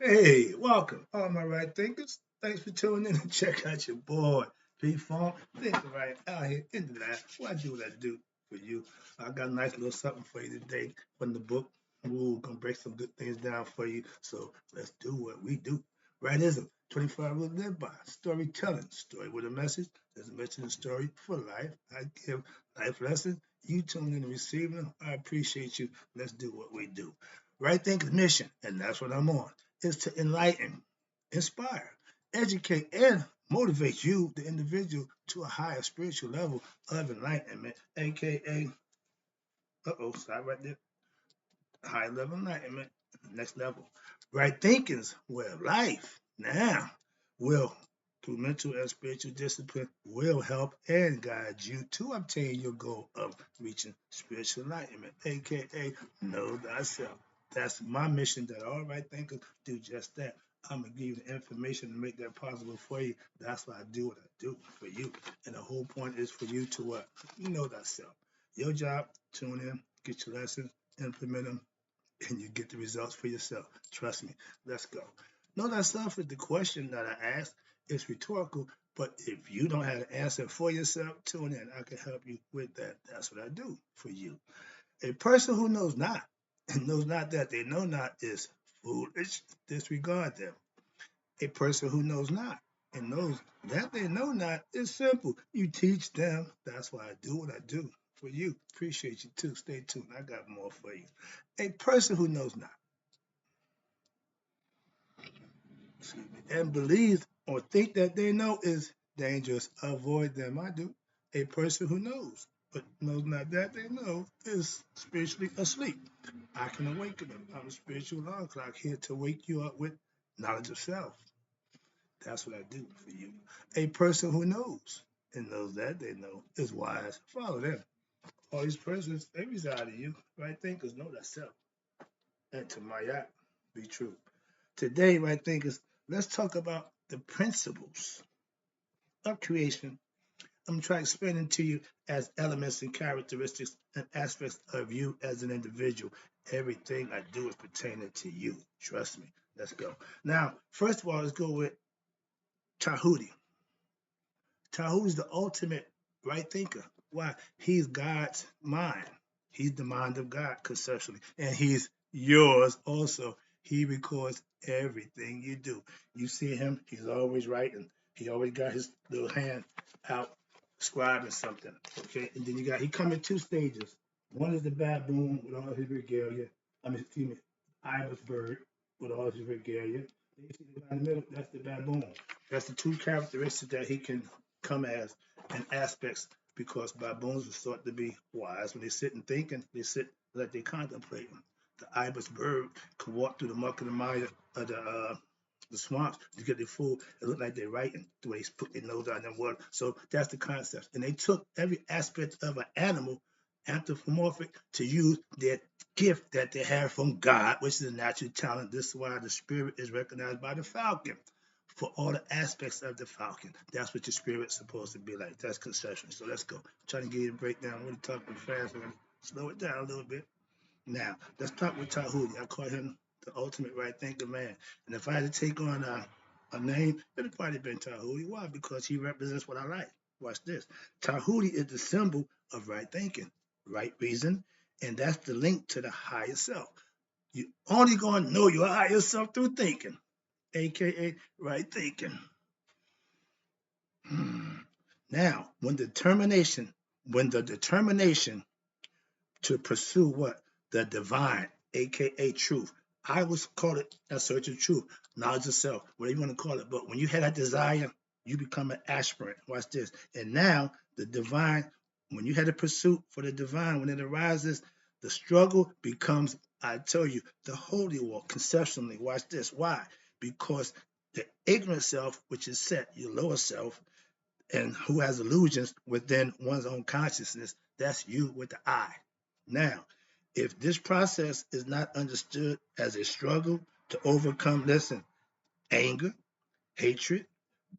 Hey, welcome, all my right thinkers. Thanks for tuning in and check out your boy, P Funk. Think right out here into that. What I do, what I do for you. I got a nice little something for you today from the book. We're gonna break some good things down for you. So let's do what we do. Rightism, 25 rules live by. Storytelling, story with a message. There's a message in the story for life. I give life lessons. You tune in and receive them. I appreciate you. Let's do what we do. Right thinking mission, and that's what I'm on, is to enlighten, inspire, educate, and motivate you, the individual, to a higher spiritual level of enlightenment, aka, stop right there, high level enlightenment, next level. Right thinking's way of life. Now, will, through mental and spiritual discipline, will help and guide you to obtain your goal of reaching spiritual enlightenment, aka know thyself. That's my mission, that all right thinkers do just that. I'm gonna give you the information to make that possible for you. That's why I do what I do for you. And the whole point is for you to what? Know thyself. Your job, tune in, get your lessons, implement them, and you get the results for yourself. Trust me. Let's go. Know thyself is the question that I asked. It's rhetorical, but if you don't have an answer for yourself, tune in. I can help you with that. That's what I do for you. A person who knows not and knows not that they know not is foolish. Disregard them. A person who knows not and knows that they know not is simple. You teach them. That's why I do what I do for you. Appreciate you too. Stay tuned. I got more for you. A person who knows not and believes or think that they know is dangerous. Avoid them. I do. A person who knows but knows not that they know is spiritually asleep. I can awaken them. I'm a spiritual alarm clock here to wake you up with knowledge of self. That's what I do for you. A person who knows and knows that they know is wise. Follow them. All these persons, they reside in you. Right thinkers know that self. And to my act, be true. Today, right thinkers, let's talk about the principles of creation. I'm trying to explain it to you as elements and characteristics and aspects of you as an individual. Everything I do is pertaining to you. Trust me. Let's go. Now, first of all, let's go with Tahuti. Tahu is the ultimate right thinker. Why? He's God's mind. He's the mind of God conceptually, and he's yours also. He records everything you do. You see him, he's always writing. He always got his little hand out scribing something. Okay, and then he come in two stages. One is the baboon with all his regalia. Excuse me, ibis bird with all his regalia. You see the guy in the middle, that's the baboon. That's the two characteristics that he can come as and aspects, because baboons are thought to be wise. When they sit and think, and they sit like they contemplate. The ibis bird can walk through the muck and the mire of the swamps to get their food. It look like they're writing the way they put their nose out in the water. So that's the concept. And they took every aspect of an animal, anthropomorphic, to use their gift that they have from God, which is a natural talent. This is why the spirit is recognized by the falcon for all the aspects of the falcon. That's what your spirit's supposed to be like. That's conception. So let's go. I'm trying to give you a breakdown. I'm really talking fast. I'm going to slow it down a little bit. Now, let's talk with Tahuti. I call him the ultimate right thinker man. And if I had to take on a name, it'd probably been Tahuti. Why? Because he represents what I like. Watch this. Tahuti is the symbol of right thinking, right reason, and that's the link to the higher self. You only gonna know your higher self through thinking, aka right thinking. Now, when the determination to pursue what? The divine, aka truth. I always call it a search of truth, knowledge of self, whatever you want to call it. But when you have that desire, you become an aspirant. Watch this. And now the divine, when you had a pursuit for the divine, when it arises, the struggle becomes, I tell you, the holy walk conceptually. Watch this. Why? Because the ignorant self, which is set, your lower self, and who has illusions within one's own consciousness, that's you with the I. Now, if this process is not understood as a struggle to overcome, listen, anger, hatred,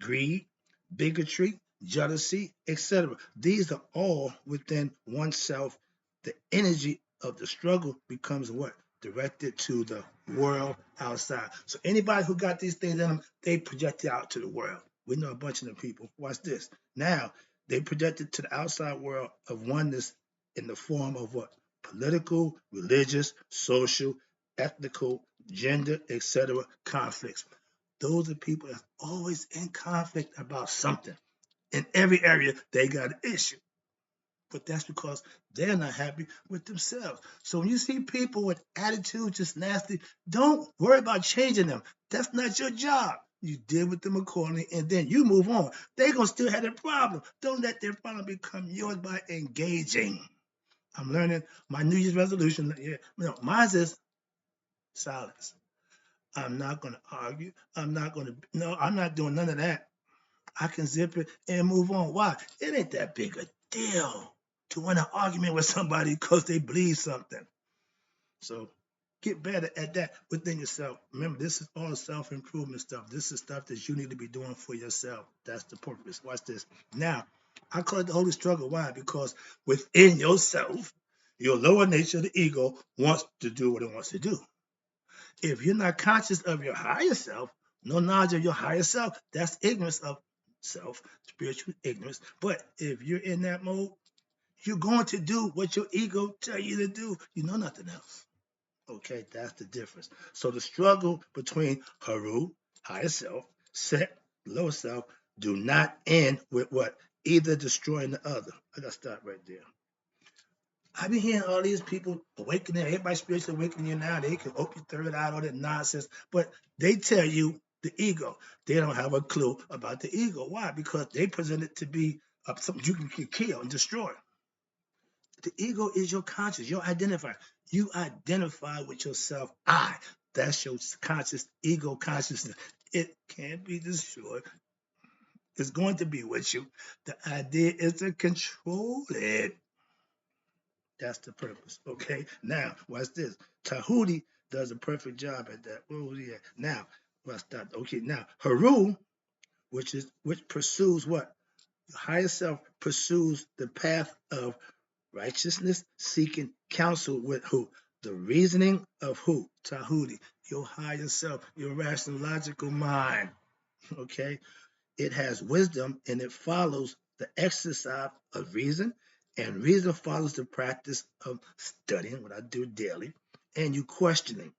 greed, bigotry, jealousy, etc., these are all within oneself. The energy of the struggle becomes what? directed to the world outside. So anybody who got these things in them, they project it out to the world. We know a bunch of them people. Watch this. Now, they projected to the outside world of oneness in the form of what? Political, religious, social, ethnical, gender, etc. conflicts. Those are people that's always in conflict about something. In every area, they got an issue. But that's because they're not happy with themselves. So when you see people with attitudes just nasty, don't worry about changing them. That's not your job. You deal with them accordingly, and then you move on. They're gonna still have their problem. Don't let their problem become yours by engaging. I'm learning my New Year's resolution. Yeah, mine is silence. I'm not gonna argue. I'm not doing none of that. I can zip it and move on. Why? It ain't that big a deal to win an argument with somebody because they believe something. So get better at that within yourself. Remember, this is all self-improvement stuff. This is stuff that you need to be doing for yourself. That's the purpose. Watch this. Now, I call it the holy struggle. Why? Because within yourself, your lower nature, the ego, wants to do what it wants to do. If you're not conscious of your higher self, no knowledge of your higher self, that's ignorance of self, spiritual ignorance. But if you're in that mode, you're going to do what your ego tell you to do. You know nothing else. Okay, that's the difference. So the struggle between Haru, higher self, Set, lower self, do not end with what? Either destroying the other. I gotta stop right there. I've been hearing all these people awakening, everybody spiritually awakening you now. They can open your third eye, all that nonsense. But they tell you the ego. They don't have a clue about the ego. Why? Because they present it to be something you can kill and destroy. The ego is your conscious, your identifier. You identify with yourself. That's your conscious ego consciousness. It can't be destroyed. It's going to be with you. The idea is to control it. That's the purpose. Okay. Now, watch this. Tahuti does a perfect job at that. Where was he at? Now, let's stop. Okay. Now, Haru, which pursues what? Your higher self pursues the path of righteousness, seeking counsel with who? The reasoning of who? Tahuti, your higher self, your rational, logical mind. Okay. It has wisdom and it follows the exercise of reason, and reason follows the practice of studying, what I do daily, and you questioning,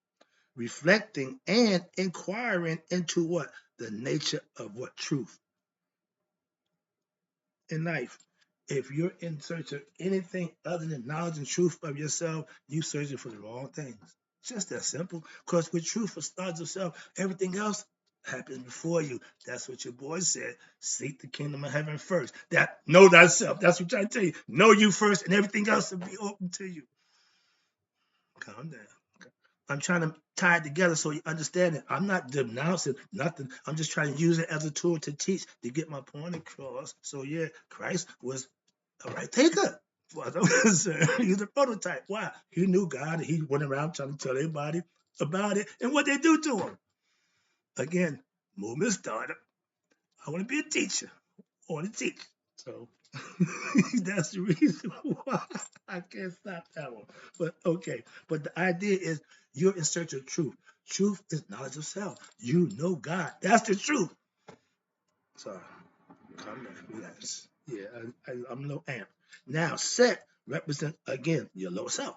reflecting, and inquiring into what? The nature of what? Truth in life. If you're in search of anything other than knowledge and truth of yourself, you searching for the wrong things. Just that simple. Because with truth for starts of self, everything else happens before you. That's what your boy said. Seek the kingdom of heaven first. That know thyself. That's what I'm trying to tell you. Know you first, and everything else will be open to you. Calm down. I'm trying to tie it together so you understand it. I'm not denouncing nothing. I'm just trying to use it as a tool to teach, to get my point across. So yeah, Christ was a right taker. As I'm concerned, he's a prototype. Why? He knew God and he went around trying to tell everybody about it and what they do to him. Again, movement starter. I want to be a teacher. I want to teach. So that's the reason why I can't stop that one. But okay. But the idea is you're in search of truth. Truth is knowledge of self. You know God. That's the truth. Sorry. Calm down. Relax. Yeah, I'm a little amped. Now, Set represents, again, your lower self.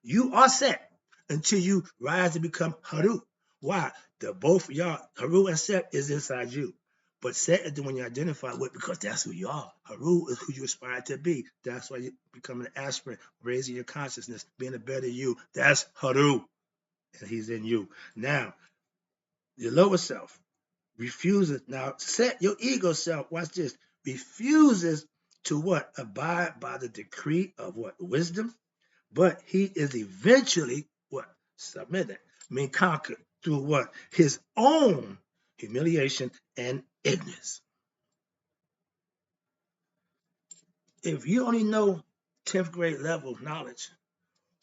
You are Set until you rise to become Haru. Why? The both y'all, Haru and Set, is inside you. But Set is the one you identify with because that's who you are. Haru is who you aspire to be. That's why you become an aspirant, raising your consciousness, being a better you. That's Haru. And he's in you. Now, your lower self refuses. Now, Set, your ego self, watch this, refuses to what? Abide by the decree of what? Wisdom. But he is eventually what? Submitted, conquered through what? His own humiliation and ignorance. If you only know 10th grade level knowledge,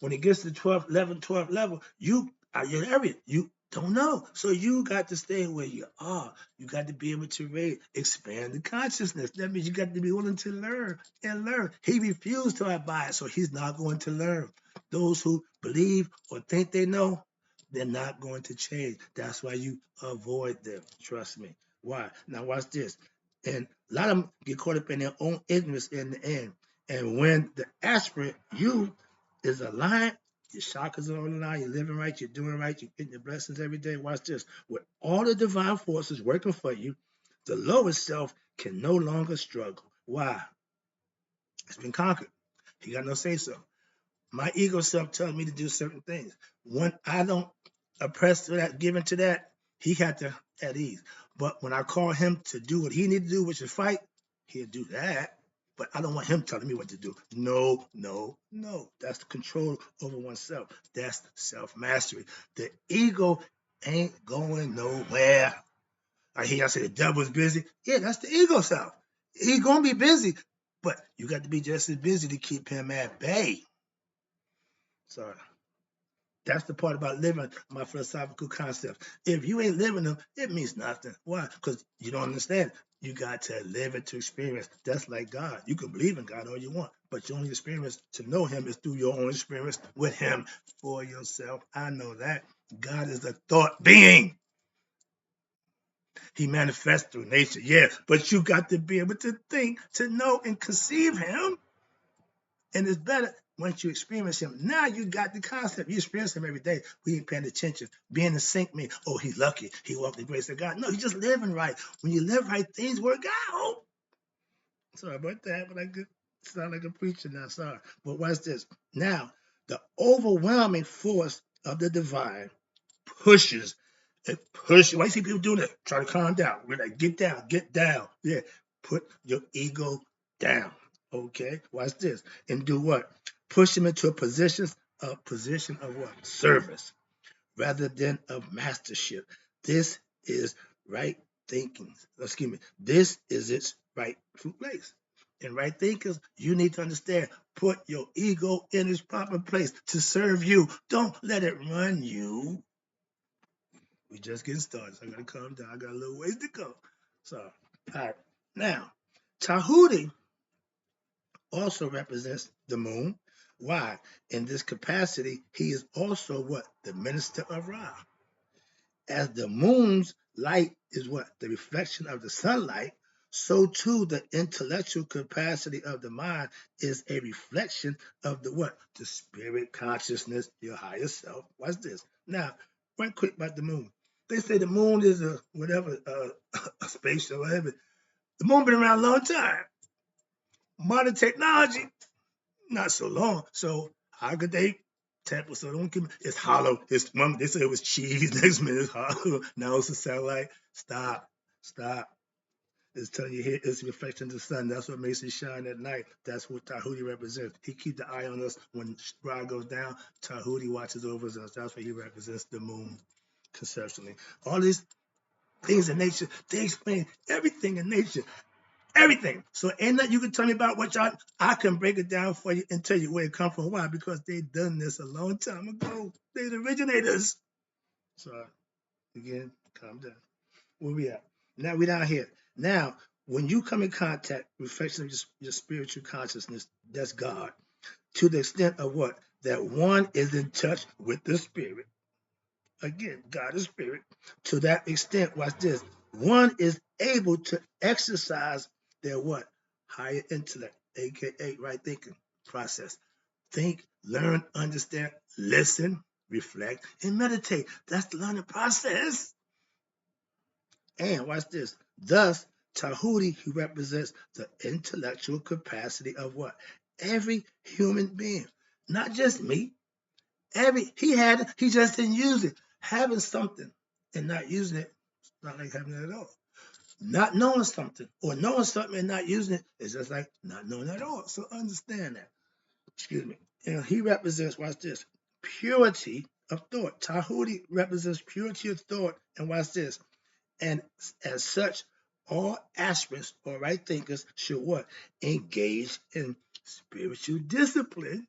when it gets to 12th, 11th, 12th level, you are your area. You don't know. So you got to stay where you are. You got to be able to read, expand the consciousness. That means you got to be willing to learn and learn. He refused to abide, so he's not going to learn. those who believe or think they know, they're not going to change. That's why you avoid them. Trust me. Why? Now watch this. And a lot of them get caught up in their own ignorance in the end. And when the aspirant, you, is aligned, your chakras are on the line, you're living right, you're doing right, you're getting your blessings every day. Watch this. With all the divine forces working for you, the lowest self can no longer struggle. Why? It's been conquered. He got no say so. My ego self tells me to do certain things. When I don't oppress to that, give into that, he got to at ease. But when I call him to do what he need to do, which is fight, he'll do that. But I don't want him telling me what to do. No, no, no. That's the control over oneself. That's self-mastery. The ego ain't going nowhere. I hear I say the devil's busy. Yeah, that's the ego self. He's gonna be busy, but you got to be just as busy to keep him at bay. So that's the part about living my philosophical concepts. If you ain't living them, it means nothing. Why? Because you don't understand. You got to live it to experience. That's like God. You can believe in God all you want, but your only experience to know him is through your own experience with him for yourself. I know that. God is a thought being. He manifests through nature, yeah, but you got to be able to think, to know, and conceive him. And it's better once you experience him. Now you got the concept. You experience him every day. We ain't paying attention. Being in sync means, oh, he's lucky. He walked in the grace of God. No, he's just living right. When you live right, things work out. Sorry about that, but I could sound like a preacher now. Sorry. But watch this. Now, the overwhelming force of the divine pushes. It pushes. Why you see people doing that? Try to calm down. We're like, get down, get down. Yeah. Put your ego down. Okay. Watch this. And do what? Push him into a position of what? Service rather than of mastership. This is right thinking. Excuse me. This is its rightful place. And right thinkers, you need to understand, put your ego in its proper place to serve you. Don't let it run you. We just getting started, so I gotta calm down. I got a little ways to go. So, all right. Now, Tahuti also represents the moon. Why? In this capacity, he is also what? The minister of Ra. As the moon's light is what? The reflection of the sunlight, so too the intellectual capacity of the mind is a reflection of the what? The spirit consciousness, your higher self. Watch this. Now, right quick about the moon. They say the moon is a whatever, a space or whatever. The moon been around a long time. Modern technology, not so long. So how could they tamper? So don't give me, it's hollow. It's one, they said it was cheese. Next minute it's hollow. Now it's a satellite. Stop. Stop. It's telling you here it's a reflection of the sun. That's what makes it shine at night. That's what Tahuti represents. He keeps the eye on us when Ra goes down. Tahuti watches over us. That's what he represents, the moon, conceptually. All these things in nature, they explain everything in nature. Everything. So ain't nothing you can tell me about what y'all, I can break it down for you and tell you where it come from. Why? Because they done this a long time ago. They the originators. So again, calm down. Where we at? Now we down here. Now, when you come in contact, reflection of your spiritual consciousness, that's God. To the extent of what? That one is in touch with the spirit. Again, God is spirit. To that extent, watch this. One is able to exercise their what? Higher intellect, aka right thinking process. Think, learn, understand, listen, reflect, and meditate. That's the learning process. And watch this. Thus, Tahuti, he represents the intellectual capacity of what? Every human being. Not just me, he just didn't use it. Having something and not using it, it's not like having it at all. Not knowing something or knowing something and not using it is just like not knowing at all. So understand that. Excuse me. And he represents, watch this, purity of thought. Tahuti represents purity of thought. And watch this. And as such, all aspirants or right thinkers should what? Engage in spiritual discipline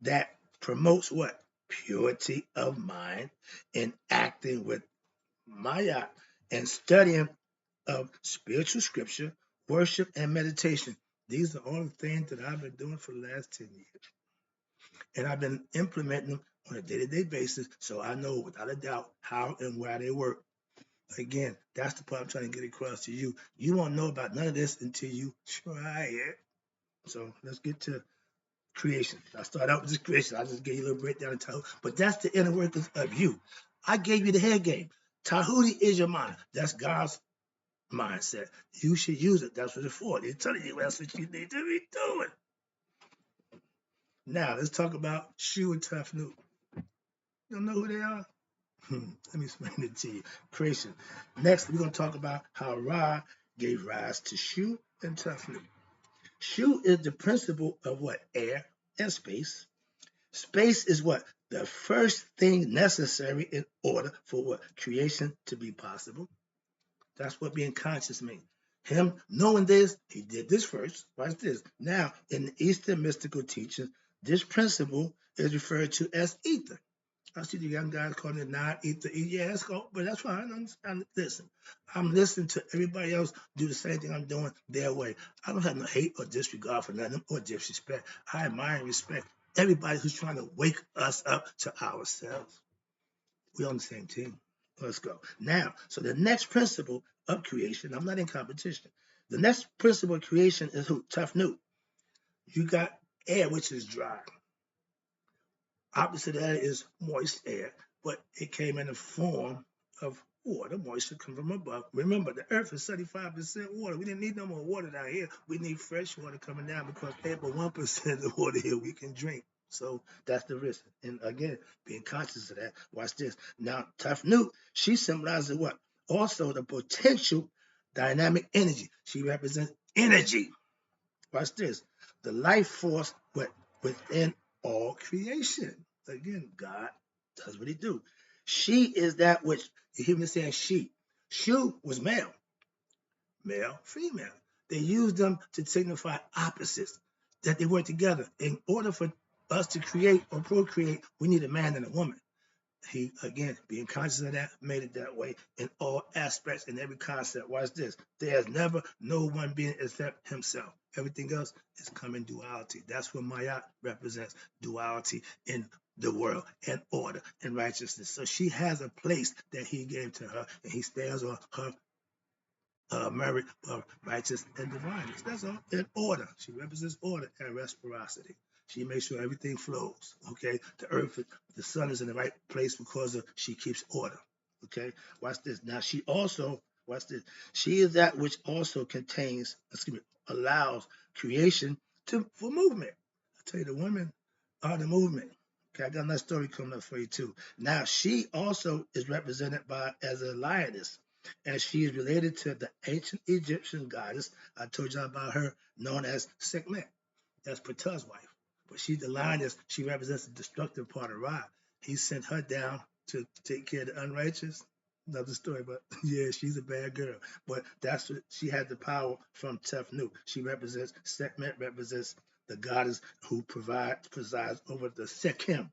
that promotes what? Purity of mind and acting with Maya and studying of spiritual scripture, worship, and meditation. These are all the things that I've been doing for the last 10 years. And I've been implementing them on a day-to-day basis, so I know without a doubt how and why they work. Again, that's the part I'm trying to get across to you. You won't know about none of this until you try it. So let's get to creation. I start out with this creation. I just gave you a little breakdown of Tahuti, but that's the inner workings of you. I gave you the head game. Tahuti is your mind. That's God's mindset. You should use it. That's what it's for. They're telling you that's what you need to be doing. Now let's talk about Shu and Tafnut. You don't know who they are? Let me explain it to you. Creation. Next, we're going to talk about how Ra gave rise to Shu and Tafnut. Shu is the principle of what? Air and space. Space is what? The first thing necessary in order for what? Creation to be possible. That's what being conscious means. Him knowing this, he did this first. Watch this. Now, in the Eastern mystical teachings, this principle is referred to as ether. I see the young guys calling it non-ether. Yeah, that's cool, but that's fine. Listen, I'm listening to everybody else do the same thing I'm doing their way. I don't have no hate or disregard for nothing or disrespect. I admire and respect everybody who's trying to wake us up to ourselves. We're on the same team. Let's go. Now, so the next principle of creation, I'm not in competition. The next principle of creation is who? Tafnut. You got air, which is dry. Opposite of that is moist air, but it came in the form of water. Moisture comes from above. Remember, the earth is 75% water. We didn't need no more water down here. We need fresh water coming down because over 1% of the water here we can drink. So that's the risk. And again, being conscious of that. Watch this. Now, Tafnut, she symbolizes what? Also the potential dynamic energy. She represents energy. Watch this. The life force within all creation. Again, God does what he do. She is that which, you hear me saying she. Shu was male, female. They used them to signify opposites, that they work together. In order for us to create or procreate, we need a man and a woman. He, again, being conscious of that, made it that way in all aspects, in every concept. Watch this. There's never no one being except himself. Everything else is coming duality. That's what Maya represents, duality in the world and order and righteousness. So she has a place that he gave to her, and he stands on her merit of righteous and divineness. That's all. In order. She represents order and reciprocity. She makes sure everything flows. Okay. The earth, the sun is in the right place because she keeps order. Okay. Watch this. Now she also, watch this. She is that which also contains, allows creation for movement. I tell you, the women are the movement. Okay, I got another story coming up for you too. Now she also is represented by as a lioness, and she is related to the ancient Egyptian goddess. I told you about her, known as Sekhmet. That's Ptah's wife. But she's the lioness. She represents the destructive part of Ra. He sent her down to take care of the unrighteous. Another story, but yeah, she's a bad girl. But that's what she had the power from Tefnut. She represents, Sekhmet represents the goddess who presides over the Sekhem,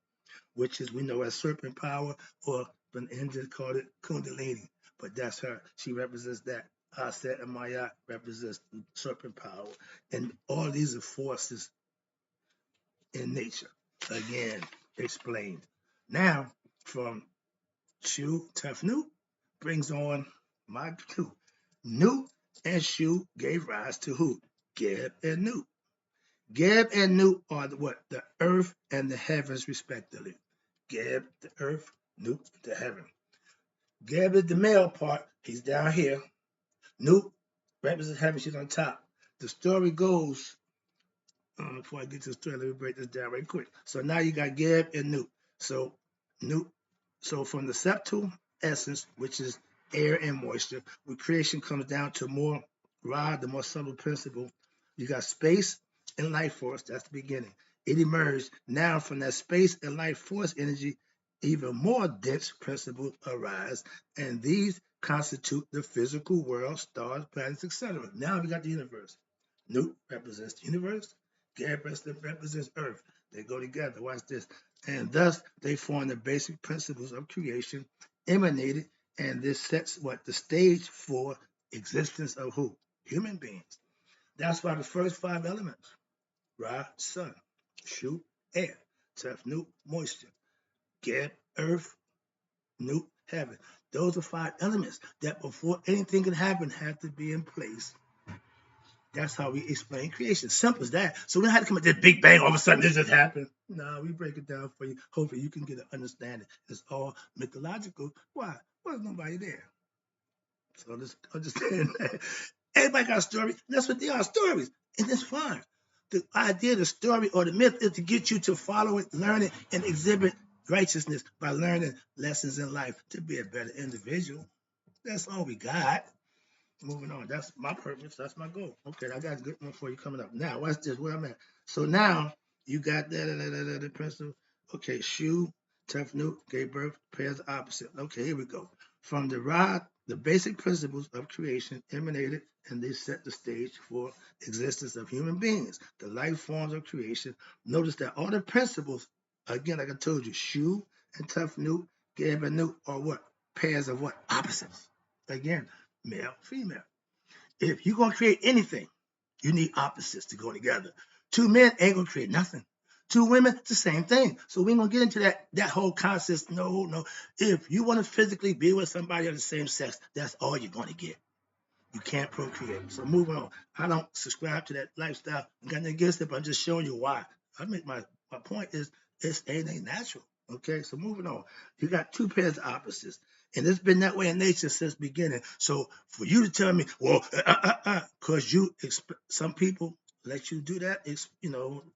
which is we know as serpent power, or the Indians called it Kundalini. But that's her. She represents that. Aset and Maya represents serpent power. And all these are forces in nature. Again, explained. Now, from Shu Tefnut brings on my two. Nut and Shu gave rise to who? Geb and Nut. Geb and Nut are the earth and the heavens, respectively. Geb, the earth, Nut, the heaven. Geb is the male part. He's down here. Nut represents heaven. She's on top. The story goes, before I get to the story, let me break this down right quick. So now you got Geb and Nut. So Nut, so from the septal essence, which is air and moisture, when creation comes down to more Ra, the more subtle principle, you got space and life force. That's the beginning. It emerged. Now from that space and life force energy, even more dense principles arise, and these constitute the physical world, stars, planets, etc. Now we got the universe. Nut represents the universe. Geb represents Earth. They go together. Watch this. And thus they form the basic principles of creation emanated, and this sets what? The stage for existence of who? Human beings. That's why the first five elements, Ra, sun, Shu, air. Tef, Nut, moisture. Geb, earth, Nut, heaven. Those are 5 elements that before anything can happen have to be in place. That's how we explain creation. Simple as that. So we don't have to come at this big bang, all of a sudden this just happened. No, we break it down for you. Hopefully you can get an understanding. It's all mythological. Why? Well, there's nobody there. So just understand that. Everybody got a story. That's what they are, stories. And that's fine. The idea, the story, or the myth is to get you to follow it, learn it, and exhibit righteousness by learning lessons in life to be a better individual. That's all we got. Moving on. That's my purpose. That's my goal. Okay, I got a good one for you coming up. Now, watch this. Where I'm at. So now you got the principle. Okay, Shu, Tefnut gave birth, pairs opposite. Okay, here we go. From the rod, the basic principles of creation emanated and they set the stage for existence of human beings, the life forms of creation. Notice that all the principles, again, like I told you, Shu and Tefnut, Geb and Nut are what? Pairs of what? Opposites. Again, male, female. If you're going to create anything, you need opposites to go together. 2 men ain't going to create nothing. 2 women, the same thing. So we ain't going to get into that whole concept. No. If you want to physically be with somebody of the same sex, that's all you're going to get. You can't procreate. So moving on. I don't subscribe to that lifestyle. I'm got nothing against it, but I'm just showing you why. I make my point is it ain't natural. Okay, so moving on. You got 2 pairs of opposites. And it's been that way in nature since beginning. So for you to tell me, well, because some people let you do that,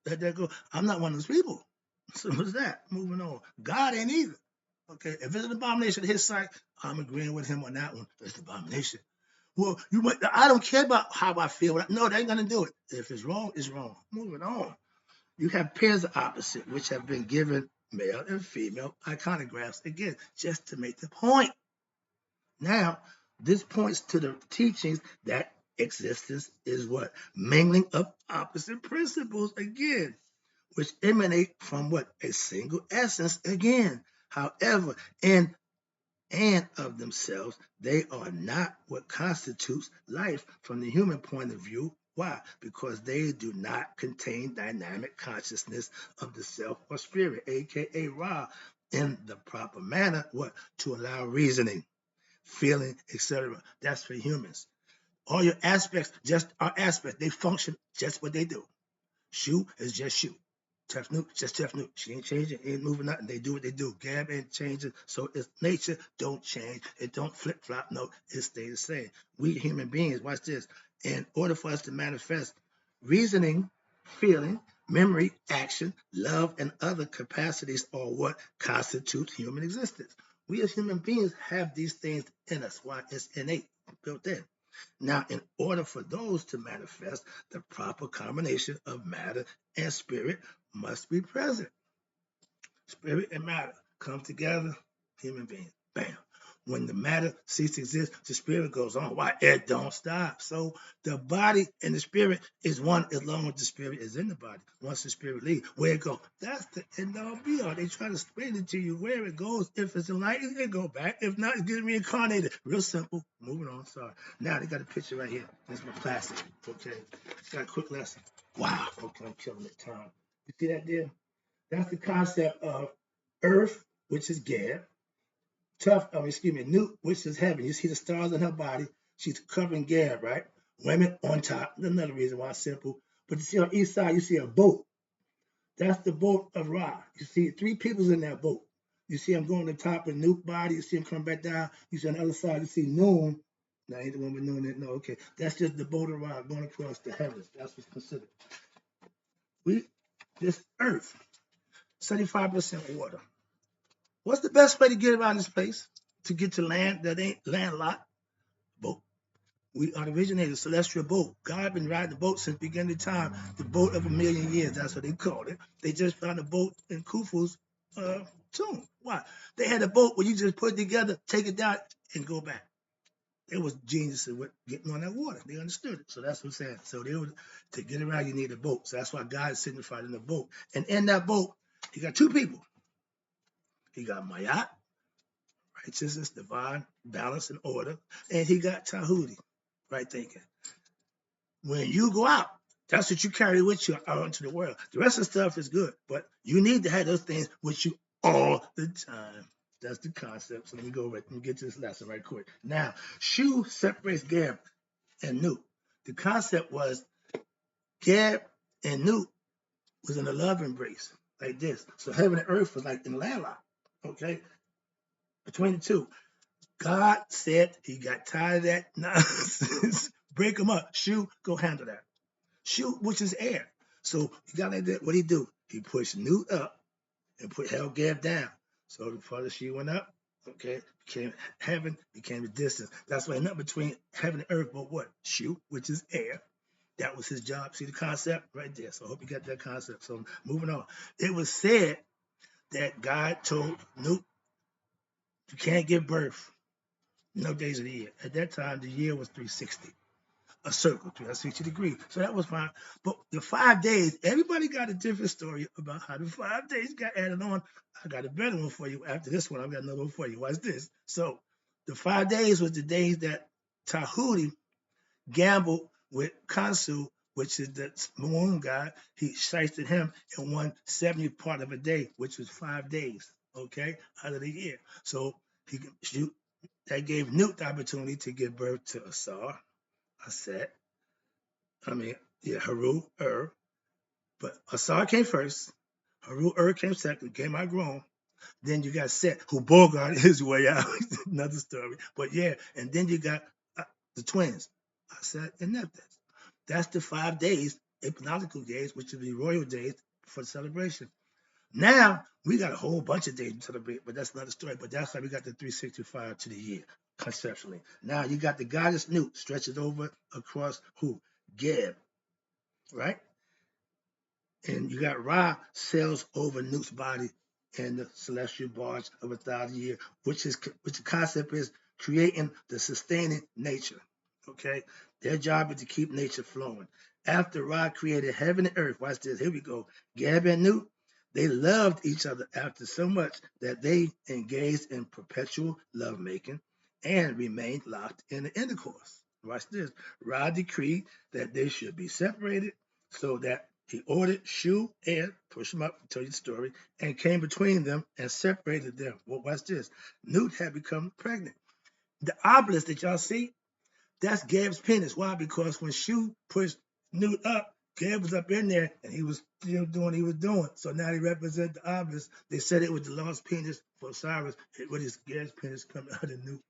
let that go. I'm not one of those people. So what's that? Moving on. God ain't either. Okay, if it's an abomination to his sight, I'm agreeing with him on that one. It's an abomination. Well, I don't care about how I feel. No, they ain't gonna do it. If it's wrong, it's wrong. Moving on. You have pairs of opposite, which have been given male and female iconographs, again, just to make the point. Now, this points to the teachings that existence is what? Mingling of opposite principles, again, which emanate from what? A single essence, again. However, in and of themselves, they are not what constitutes life from the human point of view. Why? Because they do not contain dynamic consciousness of the self or spirit, aka Ra, in the proper manner, what? To allow reasoning, feeling, etc. That's for humans. All your aspects just are aspects. They function just what they do. Shu is just Shu. Tefnut, just Tefnut. She ain't changing, ain't moving nothing. They do what they do. Gab ain't changing. So it's nature don't change. It don't flip flop. No, it stays the same. We human beings, watch this. In order for us to manifest reasoning, feeling, memory, action, love, and other capacities are what constitutes human existence. We as human beings have these things in us. Why? It's innate, built in. Now, in order for those to manifest, the proper combination of matter and spirit must be present. Spirit and matter come together, human being. Bam. When the matter ceases to exist, the spirit goes on. Why? It don't stop. So the body and the spirit is one as long as the spirit is in the body. Once the spirit leaves, where it goes? That's the end all be all. They try to explain it to you where it goes. If it's in light, it go back. If not, it gets reincarnated. Real simple. Moving on. Sorry. Now they got a picture right here. That's my classic. Okay. Got a quick lesson. Wow. Okay, I'm killing the time. You see that there? That's the concept of earth, which is Geb, Nut, which is heaven. You see the stars in her body. She's covering Geb, right? Women on top. That's another reason why it's simple. But you see on each side, you see a boat. That's the boat of Ra. You see 3 people's in that boat. You see him going to the top of Nut body. You see him come back down. You see on the other side, you see Noon. Now, ain't the one with Noon. No, okay. That's just the boat of Ra going across the heavens. That's what's considered. This earth, 75% water. What's the best way to get around this place? To get to land that ain't landlocked? Boat. We are the originator, celestial boat. God been riding the boat since the beginning of time. The boat of 1,000,000 years, that's what they called it. They just found a boat in Khufu's tomb. Why? They had a boat where you just put it together, take it down, and go back. It was genius with getting on that water. They understood it. So that's what I'm saying. So to get around, you need a boat. So that's why God is signified in the boat. And in that boat, he got 2 people. He got Mayat, righteousness, divine, balance, and order. And he got Tahuti, right thinking. When you go out, That's what you carry with you out into the world. The rest of the stuff is good, but you need to have those things with you all the time. That's the concept. So let me go over it. Let me get to this lesson right quick. Now, Shu separates Gab and Newt. The concept was Gab and Newt was in a love embrace like this. So heaven and earth was like in landlocked. Okay, between the two. God said he got tired of that nonsense. Break them up. Shu, go handle that. Shu, which is air. So you got like that. What he do? He pushed Newt up and put hell Gab down. So the farther she went up, okay, became heaven, became the distance. That's why nothing between heaven and earth but what? Shu, which is air. That was his job. See the concept right there. So I hope you got that concept. So moving on. It was said that God told Newt, you can't give birth no days of the year. At that time, the year was 360. A circle, 360 degrees. So that was fine. But the 5 days, everybody got a different story about how the 5 days got added on. I got a better one for you. After this one, I've got another one for you. Watch this. So the 5 days was the days that Tahuti gambled with Kansu, which is the moon god. He shysted him in 1/70th part of a day, which was 5 days, okay, out of the year. So he shoot. That gave Newt the opportunity to give birth to Asar, Aset, Haru, but Asar came first. Haru, came second, came out grown. Then you got Set, who Bogart his way out. Another story. But yeah, and then you got the twins, Aset and Nephthys. That's the 5 days, economical days, which would be royal days for the celebration. Now we got a whole bunch of days to celebrate, but that's another story. But that's how we got the 365 to the year, conceptually. Now you got the goddess Newt stretches over across who? Geb, right? And you got Ra sails over Newt's body in the celestial barge of 1,000 years, which the concept is creating the sustaining nature. Okay, their job is to keep nature flowing. After Ra created heaven and earth, watch this. Here we go. Gab and Newt, they loved each other after so much that they engaged in perpetual lovemaking and remained locked in the intercourse. Watch this. Ra decreed that they should be separated so that he ordered Shu and push him up, tell you the story, and came between them and separated them. Well, watch this. Newt had become pregnant. The obelisk that y'all see, that's Gab's penis. Why? Because when Shu pushed Newt up, Gab was up in there and he was still doing what he was doing. So now he represents the obelisk. They said it was the lost penis for Cyrus. What is Gab's penis coming out of Newt?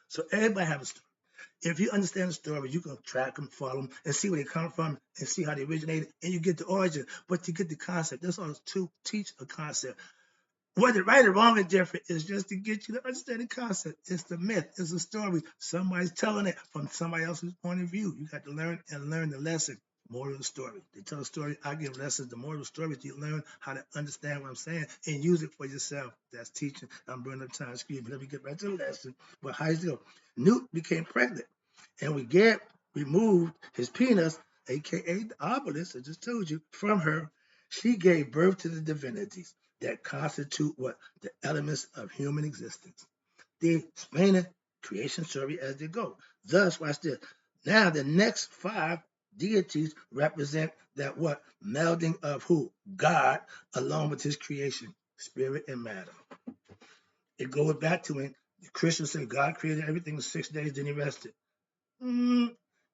So everybody have a story. If you understand the story, you can track them, follow them, and see where they come from, and see how they originated, and you get the origin. But you get the concept. That's all it's to teach a concept. Whether right or wrong or different is just to get you to understand the concept. It's the myth. It's a story. Somebody's telling it from somebody else's point of view. You got to learn and learn the lesson. Moral of the story. They tell a story. I give lessons. The moral of the story is you learn how to understand what I'm saying and use it for yourself. That's teaching. I'm burning up time. Excuse me. Let me get back to the lesson. But how does it go? Newt became pregnant. And when Geb removed his penis, aka the obelisk, I just told you, from her, she gave birth to the divinities that constitute what? The elements of human existence. They explain the creation story as they go. Thus, watch this. Now the next 5 deities represent that what? Melding of who? God, along with his creation, spirit and matter. It goes back to when Christians say God created everything in 6 days, then he rested.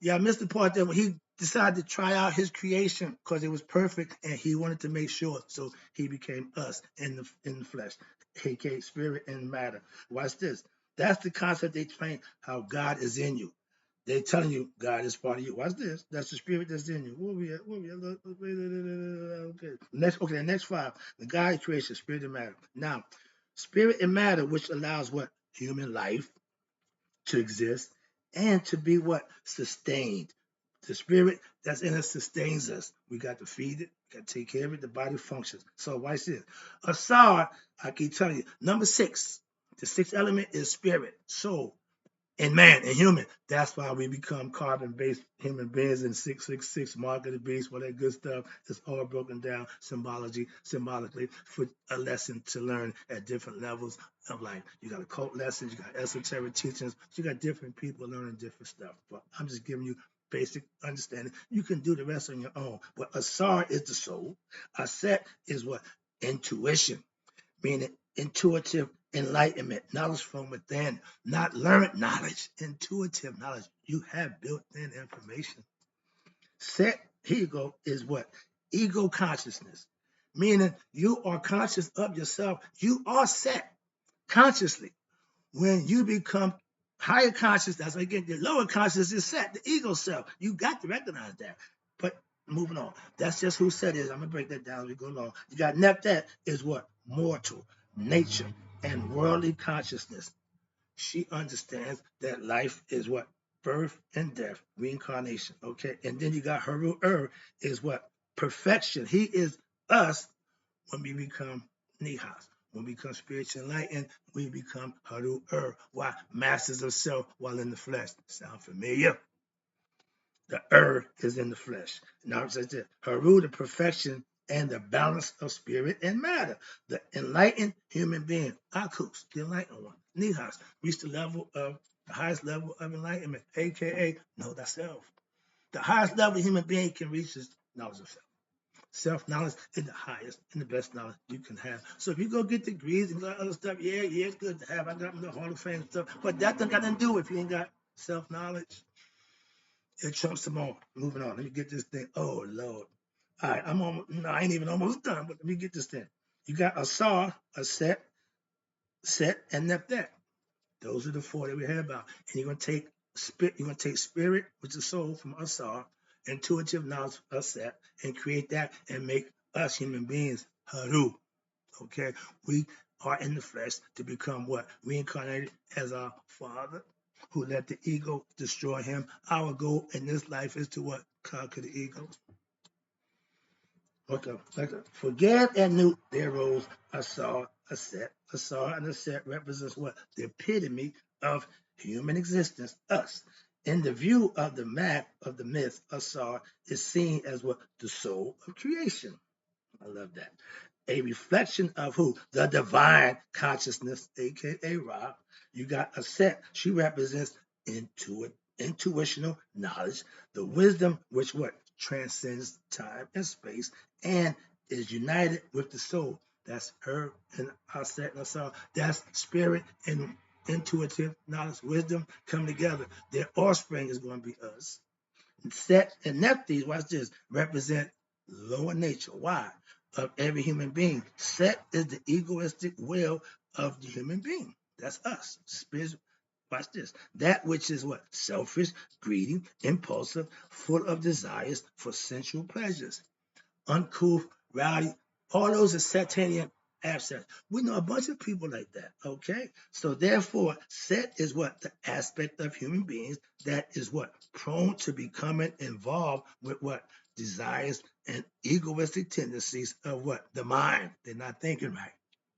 Yeah, I missed the part that when he decided to try out his creation because it was perfect and he wanted to make sure. So he became us in the flesh, aka spirit and matter. Watch this. That's the concept they explain how God is in you. They're telling you God is part of you. Watch this. That's the spirit that's in you. Where we at? Where we at? Okay. The next 5. The God creation, spirit and matter. Now, spirit and matter, which allows what? Human life to exist and to be what? Sustained. The spirit that's in us sustains us. We got to feed it, got to take care of it, the body functions. So watch this. Asar, I keep telling you, number 6, the 6th element is spirit, soul, and man and human. That's why we become carbon-based human beings in 666, mark of the beast, all that good stuff. It's all broken down symbolically for a lesson to learn at different levels of life. You got occult lessons, you got esoteric teachings, you got different people learning different stuff. But I'm just giving you basic understanding. You can do the rest on your own. But Asar is the soul. Aset is what? Intuition, meaning intuitive enlightenment, knowledge from within, not learned knowledge, intuitive knowledge. You have built-in information. Set ego is what? Ego consciousness, meaning you are conscious of yourself. You are set consciously. When you become higher conscious, that's again the lower conscious is set, the ego self. You got to recognize that. But moving on, that's just who set is. I'm gonna break that down as we go along. You got Neptat is what? Mortal, nature, and worldly consciousness. She understands that life is what? Birth and death, reincarnation. Okay, and then you got Haru is what? Perfection. He is us when we become Nihas. When we become spiritually enlightened, we become Haru Why? Masters of self while in the flesh. Sound familiar? The is in the flesh. Now it says this, Haru, the perfection and the balance of spirit and matter. The enlightened human being, Akus, the enlightened one. Nihas, reach the highest level of enlightenment, aka know thyself. The highest level human being can reach is knowledge of self. Self-knowledge is the highest and the best knowledge you can have. So if you go get degrees and other stuff, yeah, it's good to have. I got the Hall of Fame stuff, but that don't got nothing to do if you ain't got self-knowledge. It trumps them all. Moving on. Let me get this thing. Oh Lord. All right, I ain't even almost done, but let me get this thing. You got Asar, a set, and Nephet. Those are the four that we had about. And you're gonna take spirit, which is soul, from Asar, intuitive knowledge of Set, and create that and make us human beings Haru. Okay, we are in the flesh to become what? Reincarnated as our Father, who let the ego destroy him. Our goal in this life is to what? Conquer the ego. Okay. Forget and Newt, their roles. Asar, a set. Asar and a set represents what? The epitome of human existence, us. In the view of the map of the myth, Asar is seen as what? The soul of creation. I love that. A reflection of who? The divine consciousness, aka Ra. You got a set. She represents intuitional knowledge, the wisdom which what? Transcends time and space and is united with the soul. That's her and Aset and Asar. That's spirit and intuitive knowledge, wisdom come together. Their offspring is going to be us. Set and Nephthys, watch this, represent lower nature. Why? Of every human being. Set is the egoistic will of the human being. That's us. Spirit. Watch this. That which is what? Selfish, greedy, impulsive, full of desires for sensual pleasures. Uncouth, rowdy, all those are Satanian absence. We know a bunch of people like that, okay? So therefore, Set is what? The aspect of human beings that is what? Prone to becoming involved with what? Desires and egoistic tendencies of what? The mind. They're not thinking right.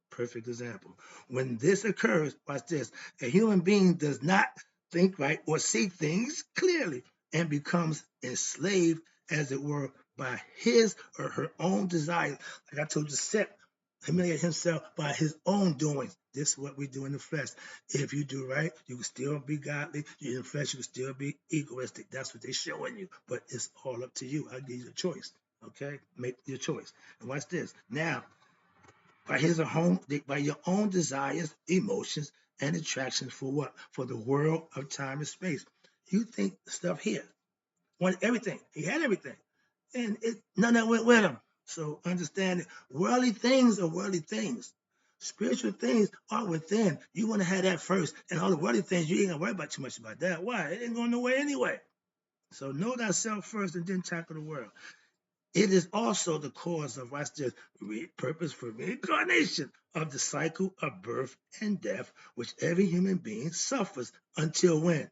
Perfect example. When this occurs, watch this, a human being does not think right or see things clearly and becomes enslaved, as it were, by his or her own desires. Like I told you, Set humiliate himself by his own doings. This is what we do in the flesh. If you do right, you can still be godly. In the flesh, you can still be egoistic. That's what they're showing you. But it's all up to you. I give you a choice. Okay? Make your choice. And watch this. Now, by your own desires, emotions, and attractions for what? For the world of time and space. You think stuff here. Wanted everything. He had everything. And none of that went with him. So understand that worldly things are worldly things. Spiritual things are within. You want to have that first. And all the worldly things, you ain't gonna worry about too much about that. Why? It ain't going nowhere anyway. So know thyself first and then tackle the world. It is also the cause of what's the purpose for reincarnation of the cycle of birth and death, which every human being suffers until when?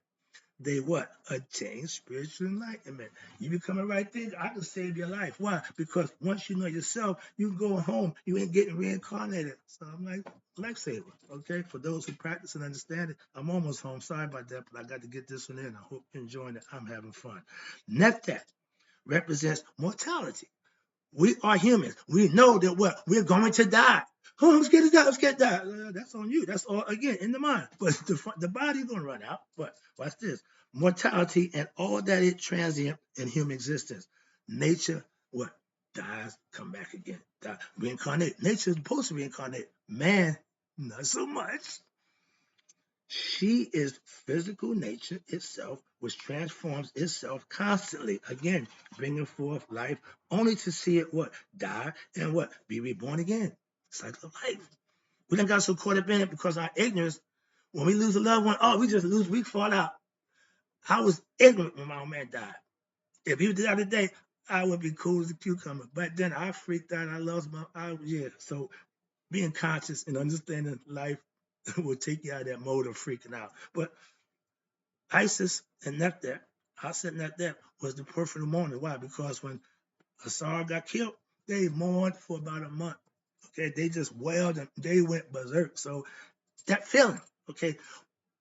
They what? Attain spiritual enlightenment. You become a right thing, I can save your life. Why? Because once you know yourself, you go home, you ain't getting reincarnated. So I'm like, lifesaver. Okay, for those who practice and understand it, I'm almost home. Sorry about that, but I got to get this one in. I hope you're enjoying it. I'm having fun. Neptat represents mortality. We are humans. We know that what we're going to die. Oh, I'm scared to die. I'm scared to die. That's on you. That's all again in the mind. But the body's gonna run out. But watch this: mortality and all that is transient in human existence. Nature, what dies, come back again. Die, reincarnate. Nature is supposed to reincarnate. Man, not so much. She is physical nature itself, which transforms itself constantly, again, bringing forth life, only to see it what? Die and what? Be reborn again. Cycle of life. We done got so caught up in it because our ignorance, when we lose a loved one, oh, we just lose, we fall out. I was ignorant when my old man died. If he died today, I would be cool as a cucumber. But then I freaked out. I lost yeah. So being conscious and understanding life will take you out of that mode of freaking out. But Isis and Nephthep, Hafsa and Nephthep was the perfect mourning. Why? Because when Asar got killed, they mourned for about a month. Okay, they just wailed and they went berserk. So that feeling, okay,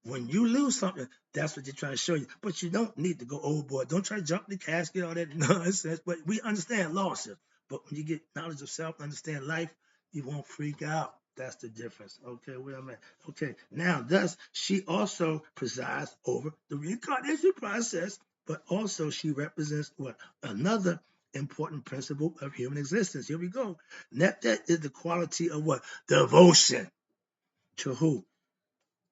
when you lose something, that's what they're trying to show you. But you don't need to go overboard. Don't try to jump the casket, all that nonsense. But we understand losses. But when you get knowledge of self, understand life, you won't freak out. That's the difference. Okay, where I'm at. Okay, now, thus, she also presides over the reincarnation process, but also she represents what? Another important principle of human existence. Here we go. That is the quality of what? Devotion. To who?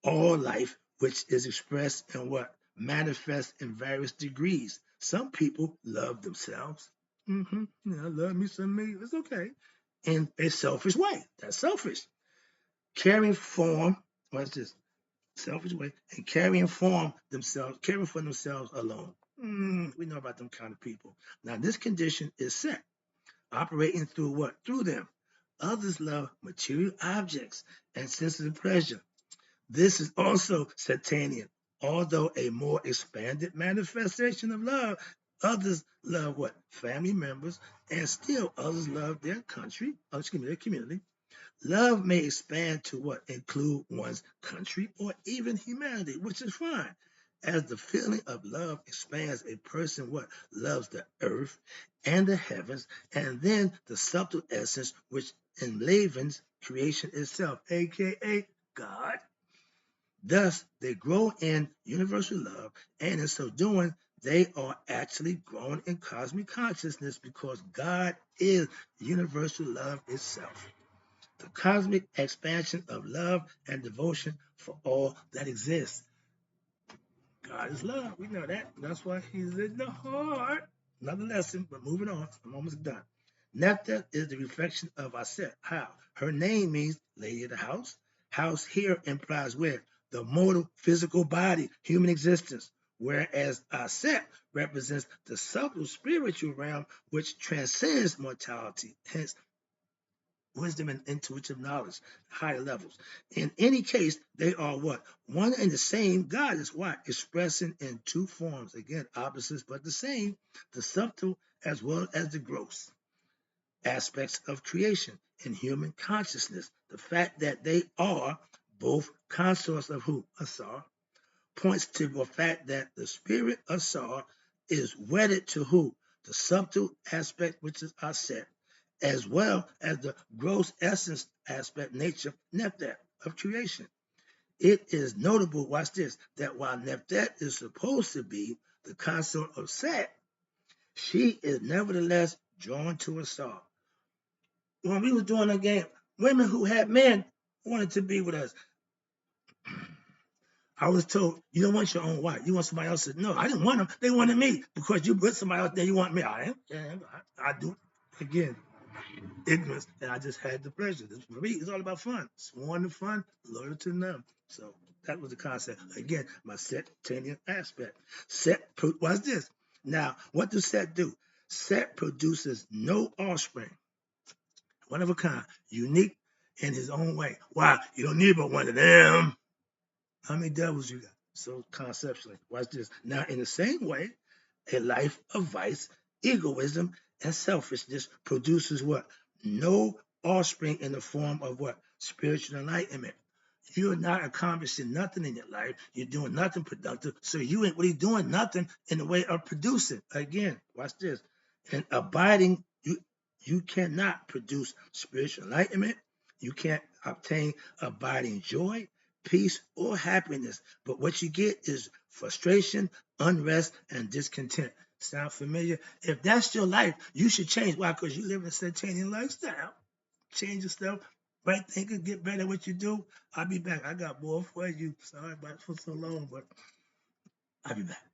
All life, which is expressed in what? Manifests in various degrees. Some people love themselves. Love me some me. It's okay. In a selfish way. That's selfish. Caring form, what's this? Selfish way. And caring for themselves alone. We know about them kind of people. Now, this condition is set, operating through what? Through them. Others love material objects and sensitive pleasure. This is also Satanian, although a more expanded manifestation of love. Others love what? Family members, and still others love their country, their community. Love may expand to what? Include one's country or even humanity, which is fine. As the feeling of love expands, a person what? Loves the earth and the heavens, and then the subtle essence which enlivens creation itself, aka God. Thus, they grow in universal love, and in so doing, they are actually growing in cosmic consciousness because God is universal love itself. The cosmic expansion of love and devotion for all that exists. God is love. We know that. That's why he's in the heart. Another lesson, but moving on. I'm almost done. Nephthah is the reflection of Aset. How? Her name means lady of the house. House here implies where? The mortal physical body, human existence. Whereas Aset represents the subtle spiritual realm which transcends mortality. Hence, wisdom and intuitive knowledge, higher levels. In any case, they are what? One and the same God is what? Expressing in two forms. Again, opposites but the same, the subtle as well as the gross aspects of creation in human consciousness. The fact that they are both consorts of who? Asar, points to the fact that the spirit Asar is wedded to who? The subtle aspect, which is Aset, as well as the gross essence aspect, nature, Nephet, of creation. It is notable, watch this, that while Nephet is supposed to be the consort of Set, she is nevertheless drawn to Asar. When we were doing the game, women who had men wanted to be with us. I was told, you don't want your own wife. You want somebody else's. No, I didn't want them. They wanted me because you with somebody else. Then you want me. I do. Again, ignorance. And I just had the pleasure. For me, it's all about fun. Sworn to fun, loyal to none. So that was the concept. Again, my Set-tanian aspect. What's this? Now, what does Set do? Set produces no offspring. One of a kind. Unique in his own way. Why? You don't need but one of them. How many devils you got? So conceptually, watch this. Now, in the same way, a life of vice, egoism, and selfishness produces what? No offspring in the form of what? Spiritual enlightenment. You're not accomplishing nothing in your life. You're doing nothing productive. So you ain't really doing nothing in the way of producing. Again, watch this. And abiding, You cannot produce spiritual enlightenment. You can't obtain abiding joy, peace, or happiness. But what you get is frustration, unrest, and discontent. Sound familiar? If that's your life, you should change. Why? Because you live in a satanic lifestyle. Change yourself. Right thinking, get better at what you do. I'll be back. I got more for you. Sorry about it for so long, but I'll be back.